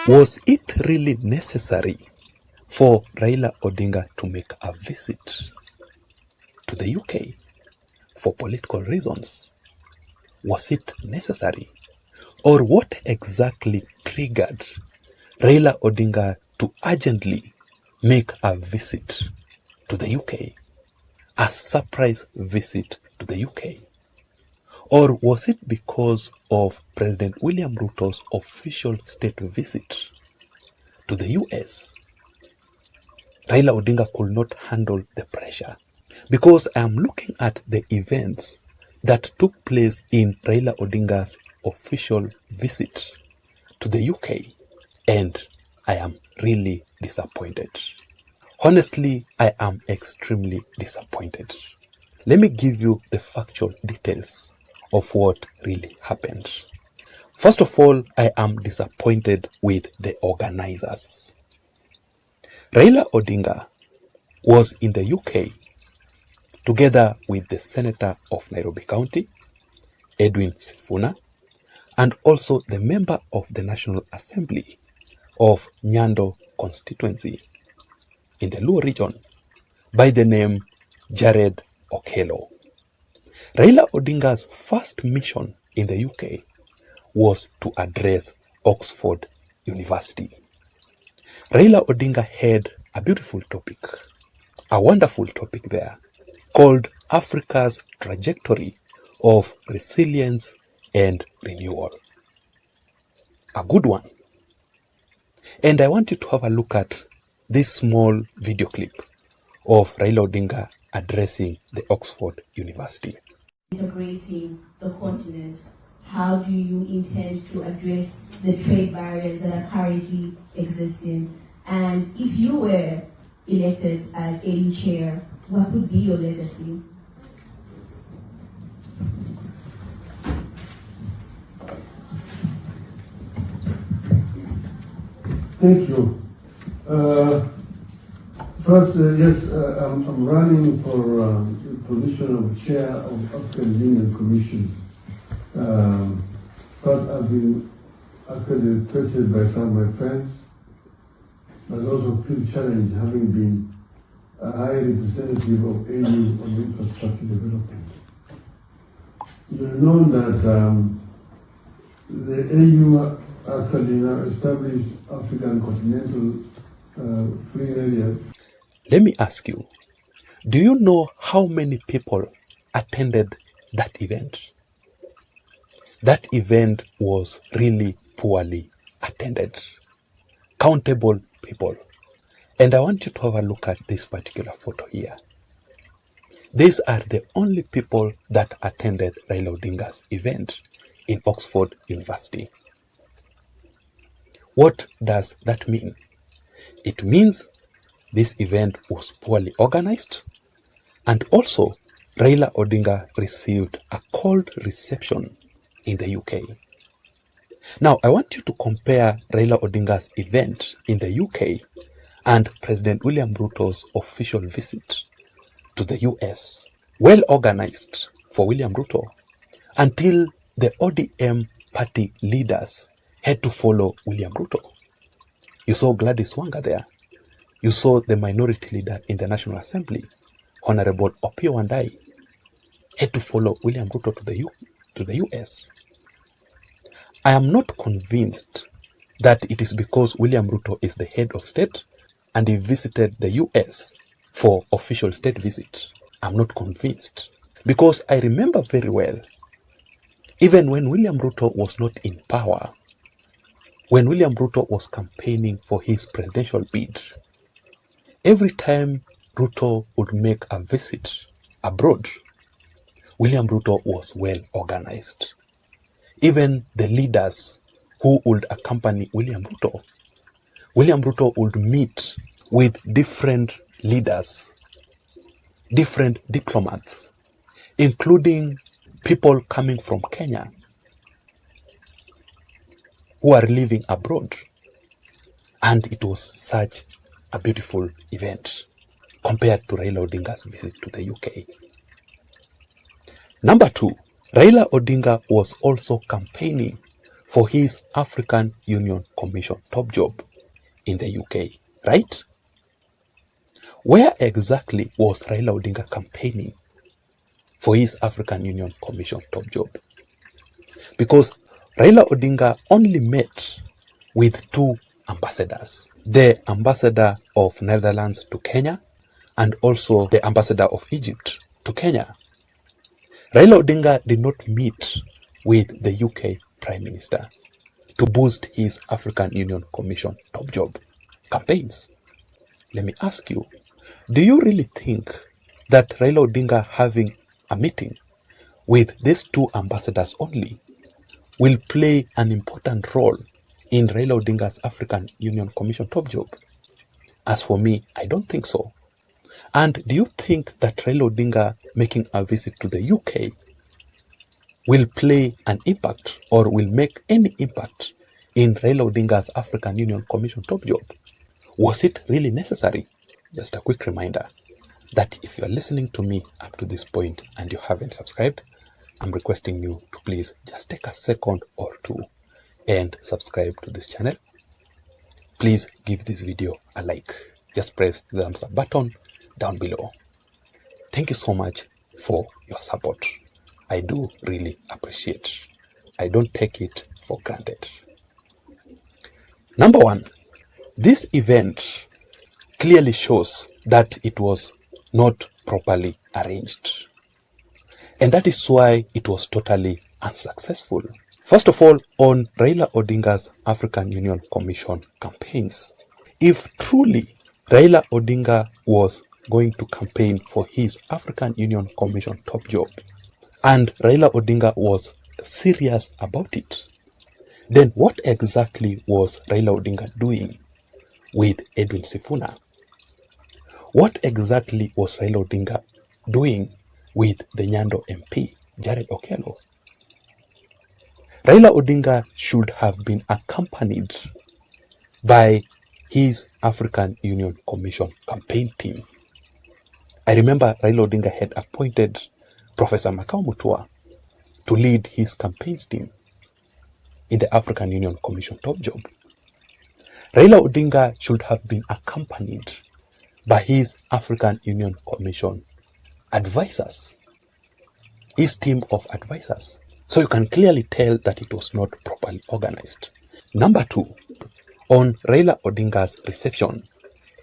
Was it really necessary for Raila Odinga to make a visit to the UK for political reasons? Was it necessary? Or what exactly triggered Raila Odinga to urgently make a visit to the UK? A surprise visit to the UK? Or was it because of President William Ruto's official state visit to the US? Raila Odinga could not handle the pressure, because I am looking at the events that took place in Raila Odinga's official visit to the UK, and I am really disappointed. Honestly, I am extremely disappointed. Let me give you the factual details of what really happened. First of all, I am disappointed with the organizers. Raila Odinga was in the UK together with the Senator of Nairobi County, Edwin Sifuna, and also the member of the National Assembly of Nyando constituency in the Luo region by the name Jared Okello. Raila Odinga's first mission in the UK was to address Oxford University. Raila Odinga had a beautiful topic, a wonderful topic there, called Africa's Trajectory of Resilience and Renewal. A good one. And I want you to have a look at this small video clip of Raila Odinga addressing the Oxford University. Integrating the continent, how do you intend to address the trade barriers that are currently existing? And if you were elected as AU chair, what would be your legacy? Thank you. First, yes, I'm running for the position of chair of African Union Commission. First, I've been actually requested by some of my friends, but also feel challenged having been a high representative of AU on infrastructure development. You know that the AU actually now established African continental free area. Let me ask you, do you know how many people attended that event? That event was really poorly attended. Countable people. And I want you to have a look at this particular photo here. These are the only people that attended Raila Odinga's event in Oxford University. What does that mean? It means this event was poorly organized, and also Raila Odinga received a cold reception in the UK. Now, I want you to compare Raila Odinga's event in the UK and President William Ruto's official visit to the US. Well organized for William Ruto until the ODM party leaders had to follow William Ruto. You saw Gladys Wanga there. You saw the minority leader in the National Assembly, Honorable Opiyo Wandayi, had to follow William Ruto to the US. I am not convinced that it is because William Ruto is the head of state and he visited the US for official state visit. I'm not convinced. Because I remember very well, even when William Ruto was not in power, when William Ruto was campaigning for his presidential bid, every time Ruto would make a visit abroad, William Ruto was well organized. Even the leaders who would accompany William Ruto would meet with different leaders, different diplomats, including people coming from Kenya who are living abroad. And it was such a beautiful event compared to Raila Odinga's visit to the UK. Number 2, Raila Odinga was also campaigning for his African Union Commission top job in the UK, right? Where exactly was Raila Odinga campaigning for his African Union Commission top job? Because Raila Odinga only met with 2 ambassadors, the ambassador of Netherlands to Kenya and also the ambassador of Egypt to Kenya. Raila Odinga did not meet with the UK Prime Minister to boost his African Union Commission top job campaigns. Let me ask you, do you really think that Raila Odinga having a meeting with these 2 ambassadors only will play an important role in Raila Odinga's African Union Commission top job? As for me, I don't think so. And do you think that Raila Odinga making a visit to the UK will play an impact or will make any impact in Raila Odinga's African Union Commission top job? Was it really necessary? Just a quick reminder that if you are listening to me up to this point and you haven't subscribed, I'm requesting you to please just take a second or 2 and subscribe to this channel. Please give this video a like. Just press the thumbs up button down below. Thank you so much for your support. I do really appreciate. I don't take it for granted. Number 1, this event clearly shows that it was not properly arranged. And that is why it was totally unsuccessful. First of all, on Raila Odinga's African Union Commission campaigns, if truly Raila Odinga was going to campaign for his African Union Commission top job, and Raila Odinga was serious about it, then what exactly was Raila Odinga doing with Edwin Sifuna? What exactly was Raila Odinga doing with the Nyando MP, Jared Okello? Raila Odinga should have been accompanied by his African Union Commission campaign team. I remember Raila Odinga had appointed Professor Makau Mutua to lead his campaigns team in the African Union Commission top job. Raila Odinga should have been accompanied by his African Union Commission advisors, his team of advisors. So you can clearly tell that it was not properly organized. Number 2, on Raila Odinga's reception,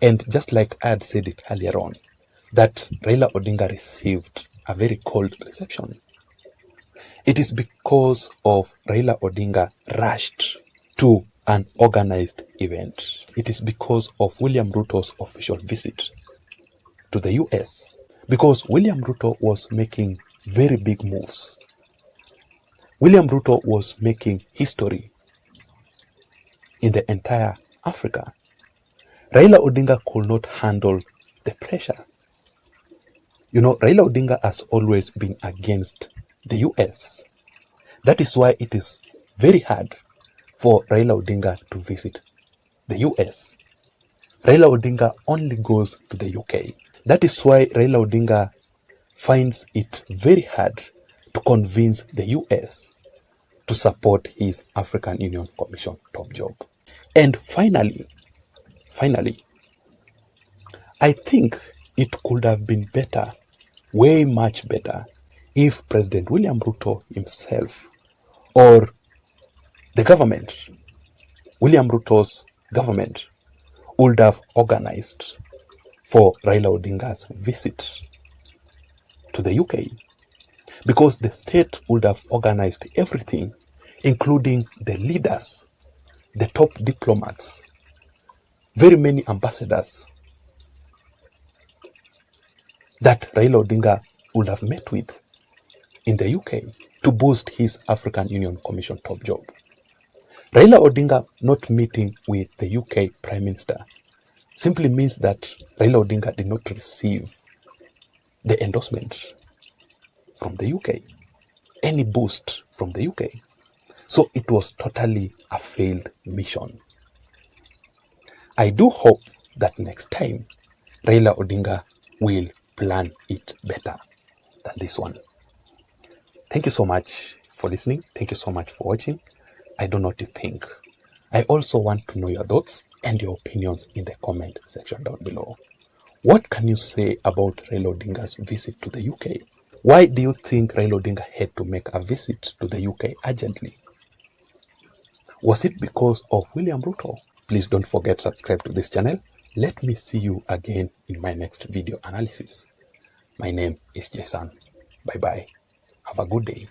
and just like I had said it earlier on, that Raila Odinga received a very cold reception. It is because of Raila Odinga rushed to an organized event. It is because of William Ruto's official visit to the US. Because William Ruto was making very big moves. William Ruto was making history in the entire Africa. Raila Odinga could not handle the pressure. You know, Raila Odinga has always been against the US. That is why it is very hard for Raila Odinga to visit the US. Raila Odinga only goes to the UK. That is why Raila Odinga finds it very hard to convince the US to support his African Union Commission top job. And finally, I think it could have been better, way much better, if President William Ruto himself or the government, William Ruto's government, would have organized for Raila Odinga's visit to the UK, because the state would have organized everything, including the leaders, the top diplomats, very many ambassadors that Raila Odinga would have met with in the UK to boost his African Union Commission top job. Raila Odinga not meeting with the UK Prime Minister simply means that Raila Odinga did not receive the endorsement from the UK, any boost from the UK. So it was totally a failed mission. I do hope that next time Raila Odinga will plan it better than this one. Thank you so much for listening. Thank you so much for watching. I don't know what you think. I also want to know your thoughts and your opinions in the comment section down below. What can you say about Raila Odinga's visit to the UK? Why do you think Raila Odinga had to make a visit to the UK urgently? Was it because of William Ruto? Please don't forget to subscribe to this channel. Let me see you again in my next video analysis. My name is Jason. Bye bye. Have a good day.